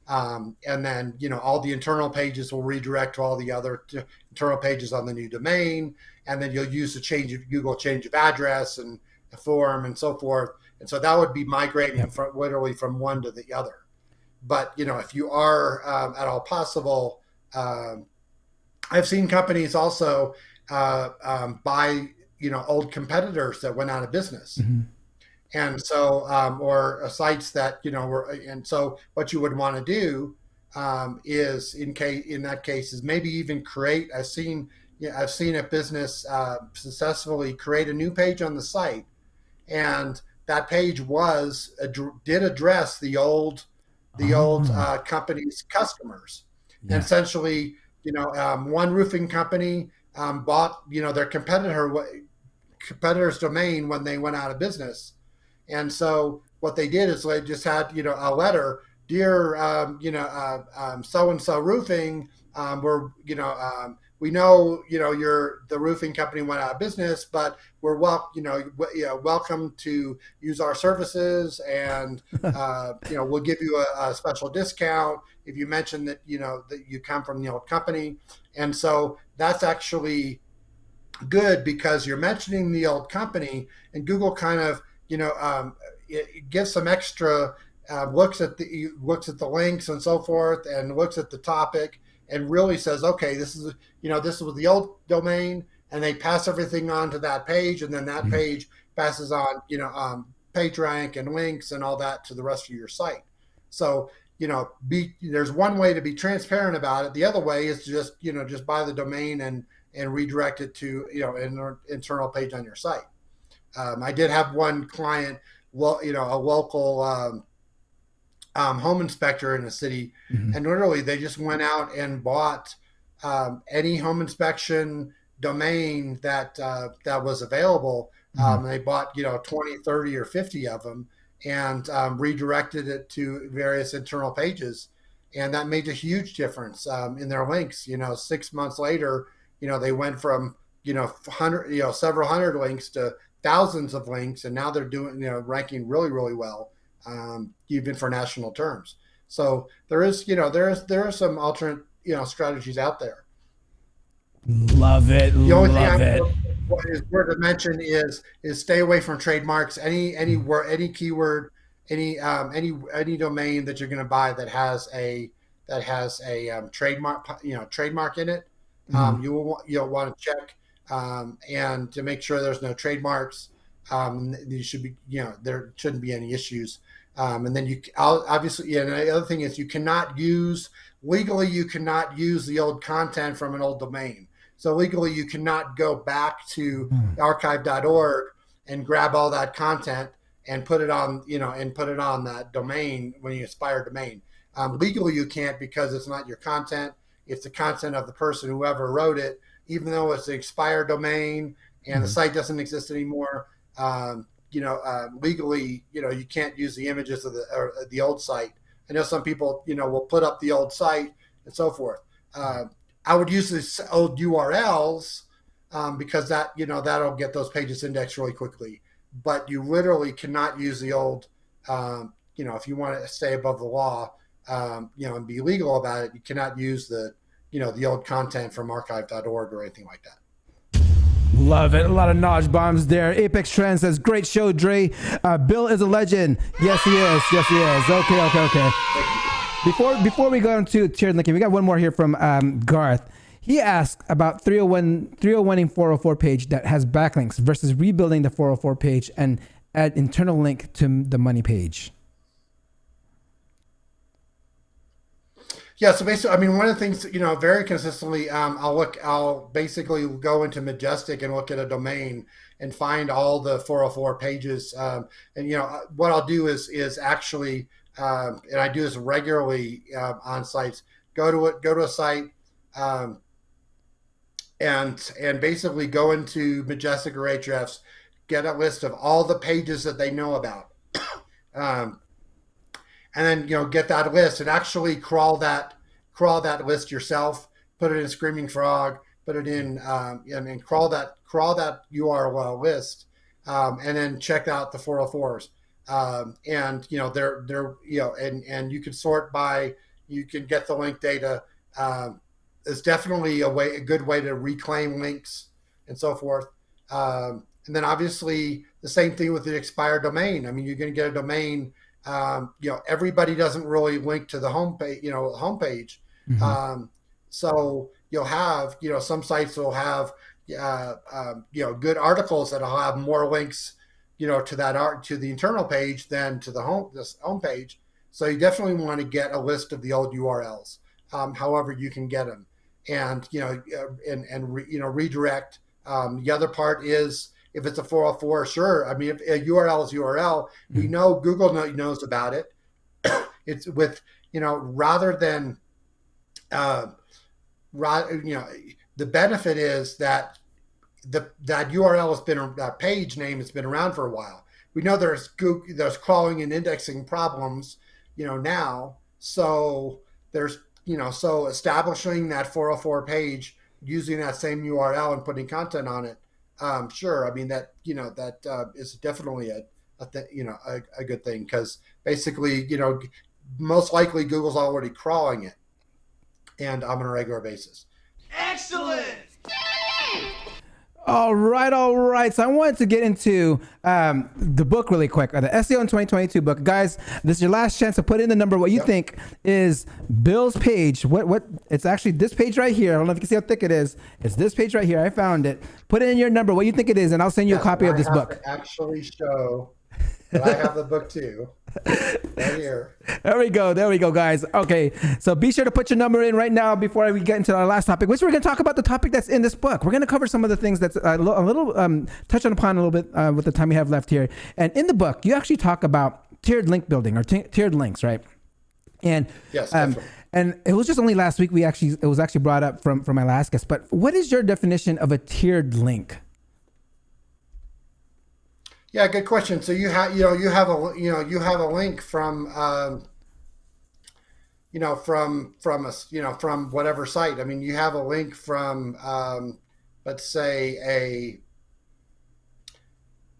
S2: And then, all the internal pages will redirect to all the other internal pages on the new domain. And then you'll use the Google change of address and a form and so forth. And so that would be migrating literally from one to the other. But, if you are at all possible, I've seen companies also buy, old competitors that went out of business. And so, or sites that, and so what you would want to do is in that case is maybe even create, I've seen a business successfully create a new page on the site. And that page did address the old company's customers. Yeah. And essentially, one roofing company bought, their competitor's domain when they went out of business. And so what they did is they just had, a letter, dear, so-and-so roofing, we know, the roofing company went out of business, but we're welcome to use our services, and we'll give you a special discount if you mention that that you come from the old company. And so that's actually good because you're mentioning the old company, and Google kind of it gives some extra looks at the links and so forth, and looks at the topic. And really says, okay, this is was the old domain, and they pass everything on to that page, and then that page passes on, page rank and links and all that to the rest of your site. So, there's one way to be transparent about it. The other way is just buy the domain and redirect it to, an internal page on your site. I did have one client, a local home inspector in a city, and literally they just went out and bought any home inspection domain that was available. They bought 20, 30, or 50 of them, and redirected it to various internal pages, and that made a huge difference in their links. 6 months later, they went from several hundred links to thousands of links, and now they're doing ranking really, really well. Even for national terms. So there are some alternate, strategies out there.
S1: Love it.
S2: The only thing what is worth to mention is stay away from trademarks. Any word, any keyword, any domain that you're going to buy that has a trademark in it. You'll want to check and to make sure there's no trademarks. You should be, there shouldn't be any issues. And then obviously, and the other thing is you cannot use the old content from an old domain. So legally, you cannot go back to archive.org and grab all that content and put it on, that domain when you aspire a domain. Legally, you can't because it's not your content. It's the content of the person, whoever wrote it, even though it's an expired domain and the site doesn't exist anymore. Legally, you can't use the images of the old site. I know some people, will put up the old site and so forth. I would use the old URLs because that, that'll get those pages indexed really quickly. But you literally cannot use the old, if you want to stay above the law, and be legal about it, you cannot use the old content from archive.org or anything like that.
S1: Love it. A lot of knowledge bombs there. Apex Trend says, great show, Dre. Bill is a legend. Yes, he is. Yes, he is. Okay. Before we go into tiered linking, we got one more here from Garth. He asked about 301ing 404 page that has backlinks versus rebuilding the 404 page and add internal link to the money page.
S2: Yeah, so basically, I mean, one of the things, very consistently, I'll basically go into Majestic and look at a domain and find all the 404 pages. What I'll do is actually, and I do this regularly on sites, go to a site, and basically go into Majestic or Ahrefs, get a list of all the pages that they know about, and then get that list and actually crawl that list yourself. Put it in Screaming Frog, put it in and crawl that URL list, and then check out the 404s. And you can sort by, you can get the link data. It's definitely a good way to reclaim links and so forth. And then obviously the same thing with the expired domain. I mean, you're going to get a domain. Everybody doesn't really link to the homepage. Mm-hmm. So you'll have, some sites will have, good articles that'll have more links, to the internal page than to the home page. So you definitely want to get a list of the old URLs, however you can get them, and redirect. The other part is, if it's a 404, sure. I mean, if a URL is URL, we know Google knows about it. It's with, rather than, the benefit is that that URL has been, that page name has been around for a while. We know there's crawling and indexing problems, now. So there's, so establishing that 404 page using that same URL and putting content on it. Sure. I mean, that is definitely a good thing, because basically, most likely Google's already crawling it, and on a regular basis.
S3: Excellent.
S1: All right. So I wanted to get into the book really quick, the SEO in 2022 book. Guys, this is your last chance to put in the number, what you think is Bill's page. What it's actually this page right here. I don't know if you can see how thick it is. It's this page right here. I found it. Put in your number, what you think it is, and I'll send you a copy of this book.
S2: Actually show that I have the book too. Right here.
S1: There we go, guys. Okay, so be sure to put your number in right now before we get into our last topic, which we're going to talk about the topic that's in this book. We're going to cover some of the things that's a little touch upon a little bit with the time we have left here. And in the book, you actually talk about tiered link building or tiered links, right? And
S2: yes, definitely.
S1: And it was just only last week it was actually brought up from my last guest. But what is your definition of a tiered link?
S2: Yeah, good question. So you have a link from from whatever site. I mean, you have a link from let's say a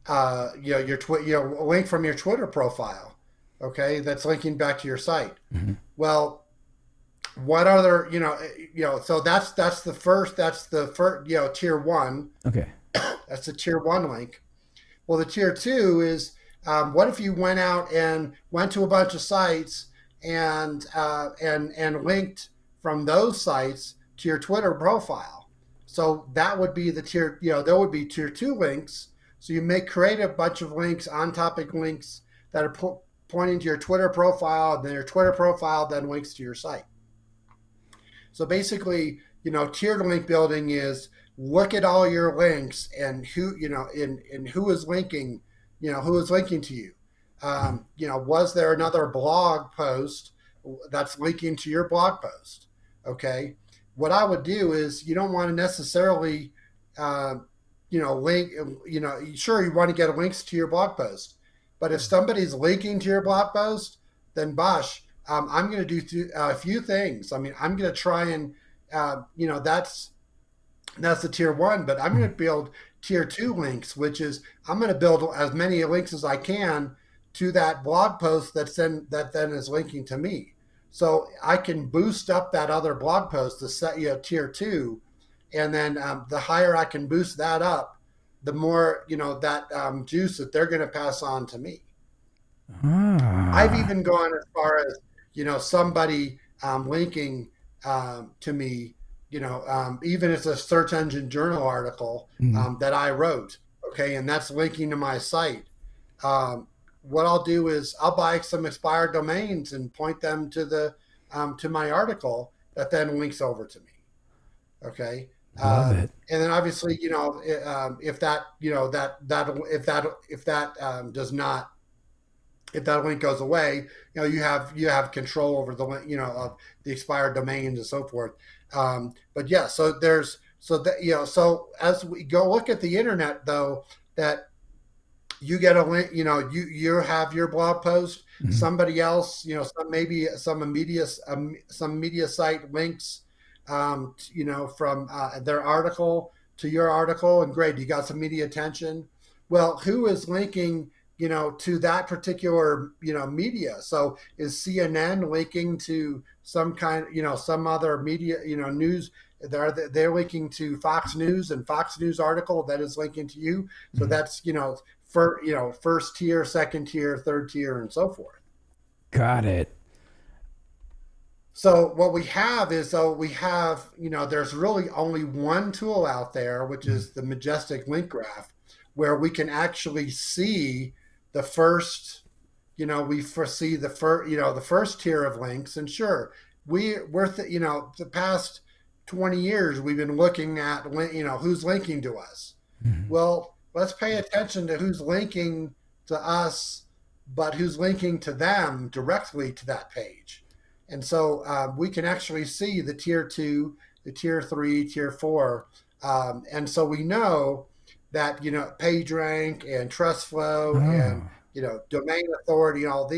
S2: link from your Twitter profile, okay, that's linking back to your site. Mm-hmm. Well, what other so that's the first tier one.
S1: Okay.
S2: That's the tier one link. Well, the tier two is, what if you went out and went to a bunch of sites and linked from those sites to your Twitter profile? So that would be the tier, there would be tier two links. So you may create a bunch of links, on topic links that are pointing to your Twitter profile, and then your Twitter profile then links to your site. So basically, tiered link building is, look at all your links and who, and who is linking, who is linking to you. Was there another blog post that's linking to your blog post? Okay. What I would do is, you don't want to necessarily, link, sure, you want to get links to your blog post, but if somebody's linking to your blog post, then bosh, I'm going to do a few things. I mean, I'm going to try and, that's the tier one, but I'm going to build tier two links, which is, I'm going to build as many links as I can to that blog post that then is linking to me. So I can boost up that other blog post to set tier two, And then the higher I can boost that up, the more, that juice that they're going to pass on to me. I've even gone as far as, somebody linking to me, even if it's a search engine journal article that I wrote, okay, and that's linking to my site. What I'll do is I'll buy some expired domains and point them to to my article that then links over to me. Okay.
S1: Love it.
S2: And then obviously, if that if that link goes away, you have control over the link, of the expired domains and so forth. But yeah, so so as we go look at the internet, though, that you get a link, you have your blog post, somebody else, some media site links, from their article to your article, and great, you got some media attention. Well, who is linking, to that particular, media? So is CNN linking to some kind, some other media, news? They're linking to Fox News, and Fox News article that is linking to you. So that's, first tier, second tier, third tier, and so forth.
S1: Got it.
S2: So what we have is, there's really only one tool out there, which is the Majestic Link Graph, where we can actually see the first, we foresee the first tier of links. And sure, the past 20 years, we've been looking at, who's linking to us. Well, let's pay attention to who's linking to us, but who's linking to them directly to that page. And so we can actually see the tier 2, the tier 3, tier 4. And so we know that, PageRank and TrustFlow and, domain authority and all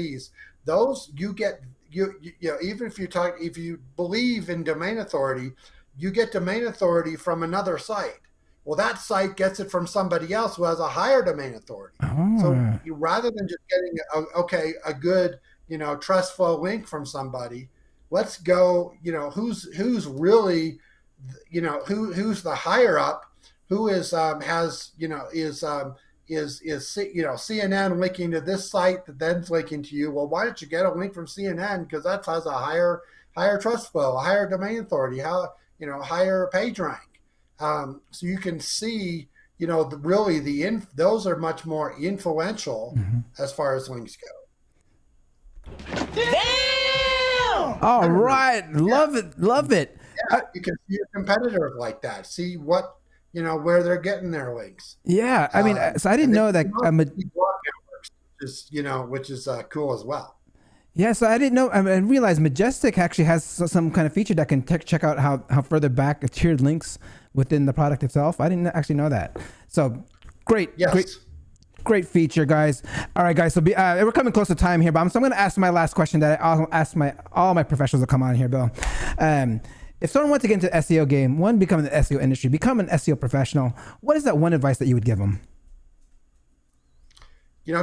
S2: those you get, even if you believe in domain authority, you get domain authority from another site. Well, that site gets it from somebody else who has a higher domain authority. So rather than just getting a good, TrustFlow link from somebody, let's go, who's really, who's the higher up, who is CNN linking to this site that then's linking to you. Well, why don't you get a link from CNN, because that has a higher TrustFlow, a higher domain authority, higher PageRank. So you can see, those are much more influential as far as links go.
S9: Damn!
S1: All right. Love it.
S2: Yeah, you can see a competitor like that. See what, where they're getting their links.
S1: Yeah. I mean, so I didn't know that.
S2: Which is cool as well.
S1: Yeah, so I didn't know. I realized Majestic actually has some kind of feature that can check out how further back tiered links within the product itself. I didn't actually know that. So great, great feature, guys. All right, guys. So we're coming close to time here, but I'm going to ask my last question that I'll ask all my professionals that come on here, Bill. If someone wants to get into the SEO game, become in the SEO industry, become an SEO professional, what is that one advice that you would give them?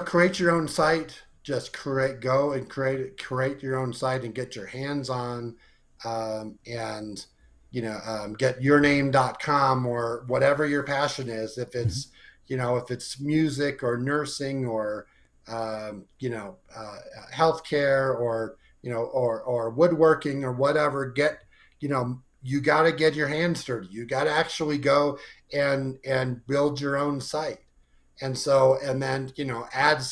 S2: Create your own site. Just create your own site and get your hands on, and get yourname.com or whatever your passion is. If it's if it's music or nursing or healthcare or or woodworking or whatever, you got to get your hands dirty. You got to actually go and build your own site. And so, and then, add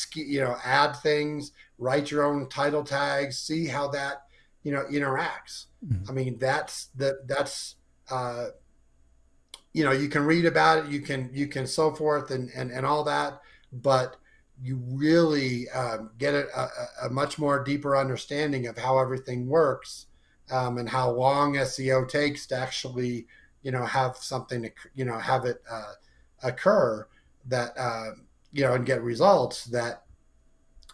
S2: things, write your own title tags, see how that, interacts. I mean, you can read about it, you can so forth and all that, but you really get a much more deeper understanding of how everything works, and how long SEO takes to actually, have something to, have it occur. That and get results. That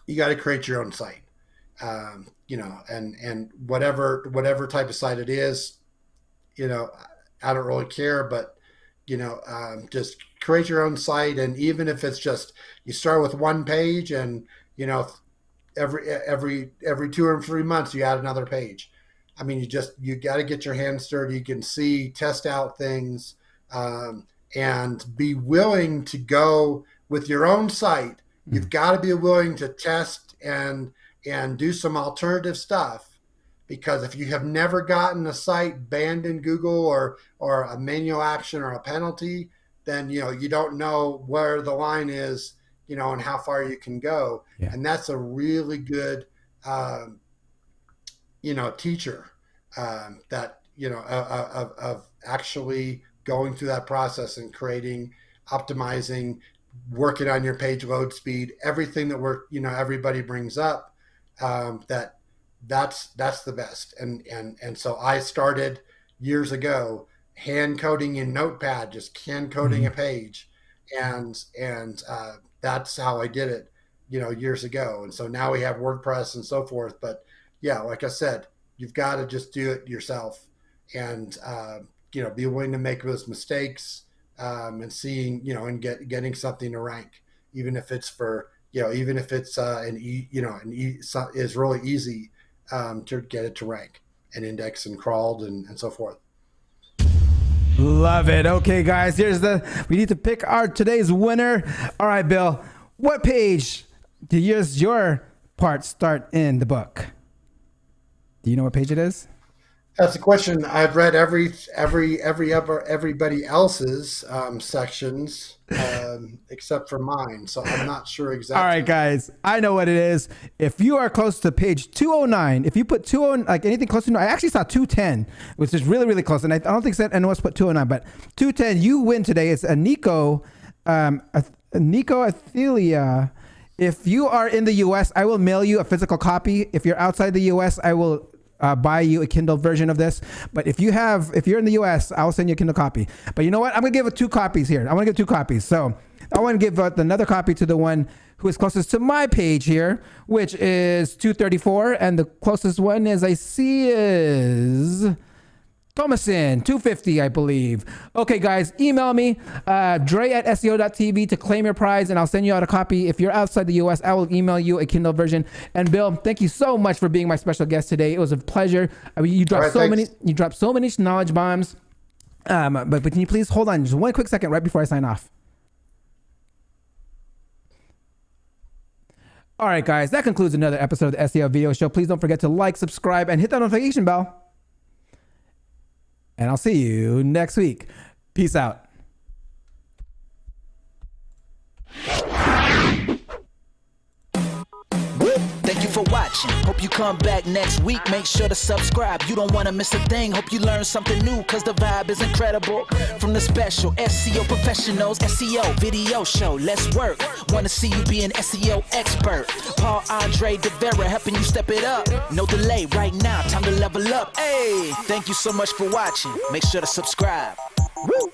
S2: you got to create your own site, and whatever type of site it is, I don't really care, but just create your own site. And even if it's just you start with one page, and every 2 or 3 months you add another page, I mean, you got to get your hands dirty. You can see, test out things, and be willing to go with your own site. You've got to be willing to test and do some alternative stuff, because if you have never gotten a site banned in Google or a manual action or a penalty, then you don't know where the line is, and how far you can go. Yeah. And that's a really good teacher that of actually going through that process and creating, optimizing, working on your page load speed, everything that everybody brings up, that's the best. And so I started years ago hand coding in Notepad, just hand coding a page, and that's how I did it, years ago. And so now we have WordPress and so forth. But yeah, like I said, you've got to just do it yourself, and be willing to make those mistakes, and seeing, and getting something to rank, even if it's is really easy to get it to rank and index and crawled and so forth.
S1: Love it. Okay, guys, we need to pick our today's winner. All right, Bill, what page does your part start in the book? Do you know what page it is?
S2: That's a question. I've read everybody else's sections except for mine, so I'm not sure exactly.
S1: All right, guys, I know what it is. If you are close to page 209, if you put 209, like anything close to, I actually saw 210, which is really, really close, and I don't think anyone else put 209, but 210, you win today. It's a Nico Athelia. If you are in the U.S., I will mail you a physical copy. If you're outside the U.S., I will buy you a Kindle version of this. But if you're in the US, I'll send you a Kindle copy. But you know what? I'm going to give 2 copies here. I want to give 2 copies. So I want to give another copy to the one who is closest to my page here, which is 234. And the closest one is Thomason, 250, I believe. Okay, guys, email me, dre@seo.tv to claim your prize, and I'll send you out a copy. If you're outside the U.S., I will email you a Kindle version. And Bill, thank you so much for being my special guest today. It was a pleasure. I mean, you dropped so many knowledge bombs. But can you please hold on just one quick second right before I sign off? All right, guys, that concludes another episode of the SEO Video Show. Please don't forget to like, subscribe, and hit that notification bell. And I'll see you next week. Peace out.
S3: Thank you for watching. Hope you come back next week. Make sure to subscribe. You don't want to miss a thing. Hope you learn something new, because the vibe is incredible. From the special SEO professionals, SEO video show. Let's work. Want to see you be an SEO expert. Paul Andre De Vera helping you step it up. No delay right now. Time to level up. Hey, thank you so much for watching. Make sure to subscribe. Woo!